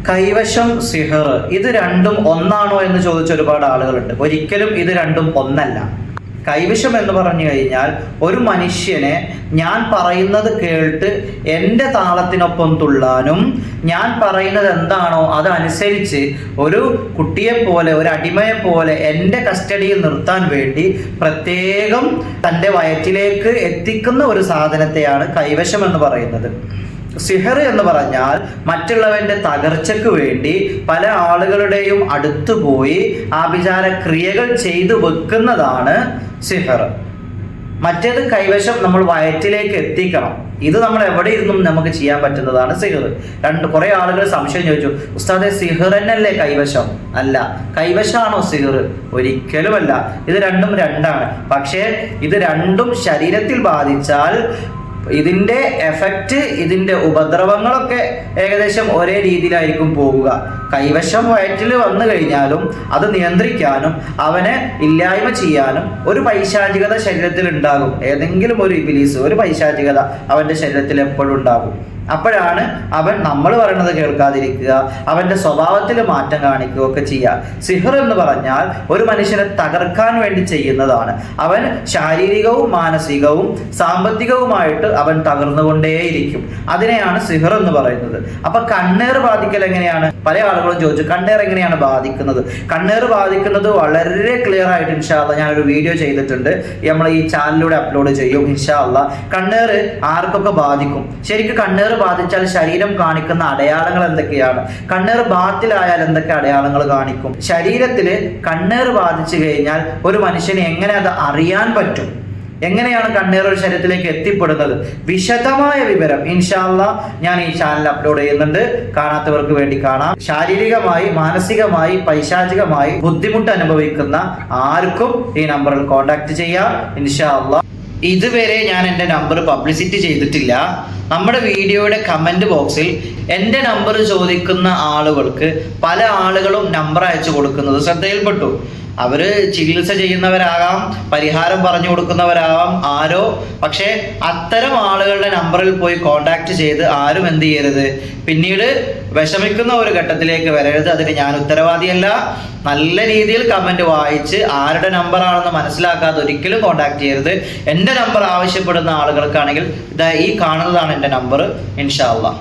കൈവശം, സിഹർ, ഇത് രണ്ടും ഒന്നാണോ എന്ന് ചോദിച്ച ഒരുപാട് ആളുകളുണ്ട്. ഒരിക്കലും ഇത് രണ്ടും ഒന്നല്ല. കൈവശം എന്ന് പറഞ്ഞു കഴിഞ്ഞാൽ ഒരു മനുഷ്യനെ ഞാൻ പറയുന്നത് കേട്ട് എൻ്റെ താളത്തിനൊപ്പം തുള്ളാനും ഞാൻ പറയുന്നത് എന്താണോ അതനുസരിച്ച് ഒരു കുട്ടിയെപ്പോലെ, ഒരു അടിമയെപ്പോലെ എൻ്റെ കസ്റ്റഡിയിൽ നിർത്താൻ വേണ്ടി പ്രത്യേകം തൻ്റെ വയറ്റിലേക്ക് എത്തിക്കുന്ന ഒരു സാധനത്തെയാണ് കൈവശം എന്ന് പറയുന്നത്. സിഹർ എന്ന് പറഞ്ഞാൽ മറ്റുള്ളവന്റെ തകർച്ചയ്ക്ക് വേണ്ടി പല ആളുകളുടെയും അടുത്ത് പോയി ആഭിചാര ക്രിയകൾ ചെയ്തു വെക്കുന്നതാണ് സിഹർ. മറ്റേത് കൈവശം നമ്മൾ വയറ്റിലേക്ക് എത്തിക്കണം. ഇത് നമ്മൾ എവിടെ ഇരുന്നും നമുക്ക് ചെയ്യാൻ പറ്റുന്നതാണ് സിഹർ. കുറേ ആളുകൾ സംശയം ചോദിച്ചു, ഉസ്താദെ സിഹർ തന്നെയല്ലേ കൈവശം? അല്ല. കൈവശമാണോ സിഹർ? ഒരിക്കലുമല്ല. ഇത് രണ്ടും രണ്ടാണ്. പക്ഷേ ഇത് രണ്ടും ശരീരത്തിൽ ബാധിച്ചാൽ ഇതിൻ്റെ എഫക്റ്റ്, ഇതിൻ്റെ ഉപദ്രവങ്ങളൊക്കെ ഏകദേശം ഒരേ രീതിയിലായിരിക്കും പോവുക. കൈവശം വയറ്റിൽ വന്നു കഴിഞ്ഞാലും അത് നിയന്ത്രിക്കാനും അവനെ ഇല്ലായ്മ ചെയ്യാനും ഒരു പൈശാചികത ശരീരത്തിൽ ഉണ്ടാകും. ഏതെങ്കിലും ഒരു ഇബിലീസ്, ഒരു പൈശാചികത അവൻ്റെ ശരീരത്തിൽ എപ്പോഴും ഉണ്ടാകും. അപ്പോഴാണ് അവൻ നമ്മൾ പറയുന്നത് കേൾക്കാതിരിക്കുക, അവൻ്റെ സ്വഭാവത്തിൽ മാറ്റം കാണിക്കുക ഒക്കെ ചെയ്യുക. സിഹർ എന്ന് പറഞ്ഞാൽ ഒരു മനുഷ്യനെ തകർക്കാൻ വേണ്ടി ചെയ്യുന്നതാണ്. അവൻ ശാരീരികവും മാനസികവും സാമ്പത്തികവുമായിട്ട് അവൻ തകർന്നുകൊണ്ടേയിരിക്കും. അതിനെയാണ് സിഹർ എന്ന് പറയുന്നത്. അപ്പൊ കണ്ണേർ ബാധിക്കൽ എങ്ങനെയാണ്? പല ആളുകളും ചോദിച്ചു, കണ്ണേർ എങ്ങനെയാണ് ബാധിക്കുന്നത്? കണ്ണേർ ബാധിക്കുന്നത് വളരെ ക്ലിയർ ആയിട്ട് ഇൻഷാ അല്ലാഹ് ഞാനൊരു വീഡിയോ ചെയ്തിട്ടുണ്ട്, നമ്മൾ ഈ ചാനലിലൂടെ അപ്ലോഡ് ചെയ്യും ഇൻഷാ അല്ലാഹ്. കണ്ണേർ ആർക്കൊക്കെ ബാധിക്കും? ശരിക്കും കണ്ണേർ ബാധിച്ചാൽ ശരീരം കാണിക്കുന്ന അടയാളങ്ങൾ എന്തൊക്കെയാണ്? കണ്ണേർ ബാത്തിലായാൽ എന്തൊക്കെ അടയാളങ്ങൾ കാണിക്കും? ശരീരത്തിൽ കണ്ണേർ ബാധിച്ചു കഴിഞ്ഞാൽ ഒരു മനുഷ്യന് എങ്ങനെ അത് അറിയാൻ പറ്റും? എങ്ങനെയാണ് കണ്ണേർ ഒരു ശരീരത്തിലേക്ക് എത്തിപ്പെടുന്നത്? വിശദമായ വിവരം ഇൻഷാ അല്ലാഹ് ഞാൻ ഈ ചാനൽ അപ്ലോഡ് ചെയ്യുന്നുണ്ട്. കാണാത്തവർക്ക് വേണ്ടി കാണാം. ശാരീരികമായി, മാനസികമായി, പൈശാചികമായി ബുദ്ധിമുട്ട് അനുഭവിക്കുന്ന ആർക്കും ഈ നമ്പറിൽ കോൺടാക്ട് ചെയ്യാം ഇൻഷാ അല്ലാഹ്. ഇതുവരെ ഞാൻ എൻ്റെ നമ്പർ പബ്ലിസിറ്റി ചെയ്തിട്ടില്ല. നമ്മുടെ വീഡിയോയുടെ കമൻറ്റ് ബോക്സിൽ എൻ്റെ നമ്പർ ചോദിക്കുന്ന ആളുകൾക്ക് പല ആളുകളും നമ്പർ അയച്ചു കൊടുക്കുന്നത് ശ്രദ്ധയിൽപ്പെട്ടു. അവർ ചികിത്സ ചെയ്യുന്നവരാകാം, പരിഹാരം പറഞ്ഞു കൊടുക്കുന്നവരാകാം, ആരോ. പക്ഷേ അത്തരം ആളുകളുടെ നമ്പറിൽ പോയി കോണ്ടാക്ട് ചെയ്ത് ആരും എന്ത് ചെയ്യരുത്, പിന്നീട് വിഷമിക്കുന്ന ഒരു ഘട്ടത്തിലേക്ക് വരരുത്. അതിന് ഞാൻ ഉത്തരവാദിയല്ല. നല്ല രീതിയിൽ കമൻറ്റ് വായിച്ച് ആരുടെ നമ്പറാണെന്ന് മനസ്സിലാക്കാതെ ഒരിക്കലും കോണ്ടാക്ട് ചെയ്യരുത്. എൻ്റെ നമ്പർ ആവശ്യപ്പെടുന്ന ആളുകൾക്കാണെങ്കിൽ ഈ കാണുന്നതാണ് എൻ്റെ നമ്പർ ഇൻഷാ അല്ലാഹ്.